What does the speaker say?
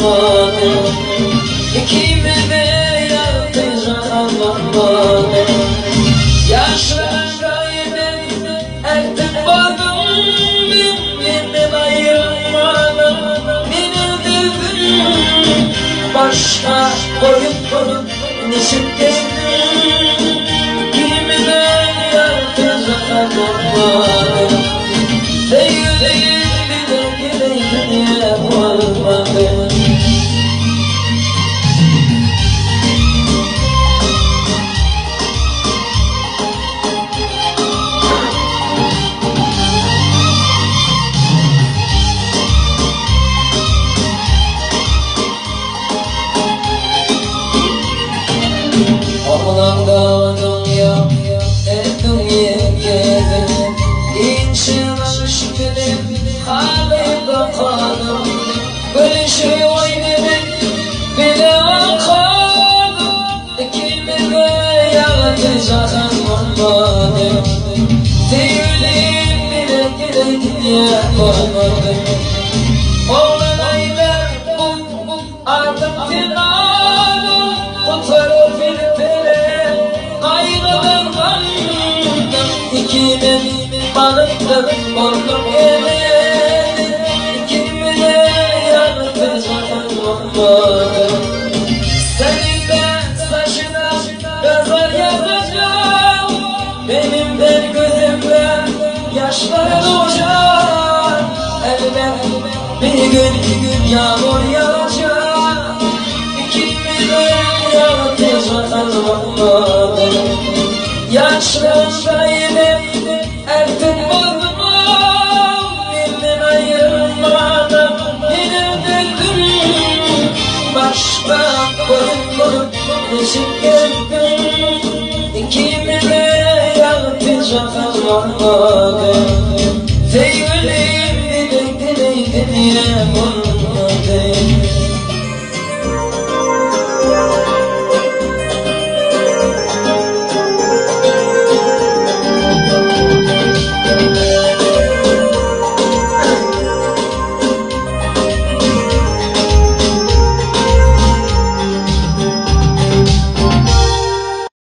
olmadı. İkimiz de yalnızca olmadı. Yaşlarındaydı ertek bağım, birbirinden ayrılmadı. Beni öldürdün, başka koyup neşip gezdin. İkimiz de yalnızca olmadı. Değil bile niye olmadı. Oğlandan dünya, dünya gezdim. İnşallah şükürüm, hali bakalım. Gülüşü oynadık, bile bakalım. İkimiz de yalnızca olmadı. Sevgilim bile diye olmadı. Oğlan aylar bu artık tırnağım. Bu taraf iltere kaygıdan kandım. İkimiz balıklar olduk evet. İkimiz de yalnızca olmadı. Senin de saçına yazar yazacağım. Benim de gözümden yaşlar olacak. Elbet bir gün yağmur yağacak. İkimiz de yalnızca olmadı. Yaşlarındaydı ertek bozmam, birinden ayrılmadım. Yine öldürdüm, başka koyup neşip gezdim. İkimiz de yalnızca olmadı.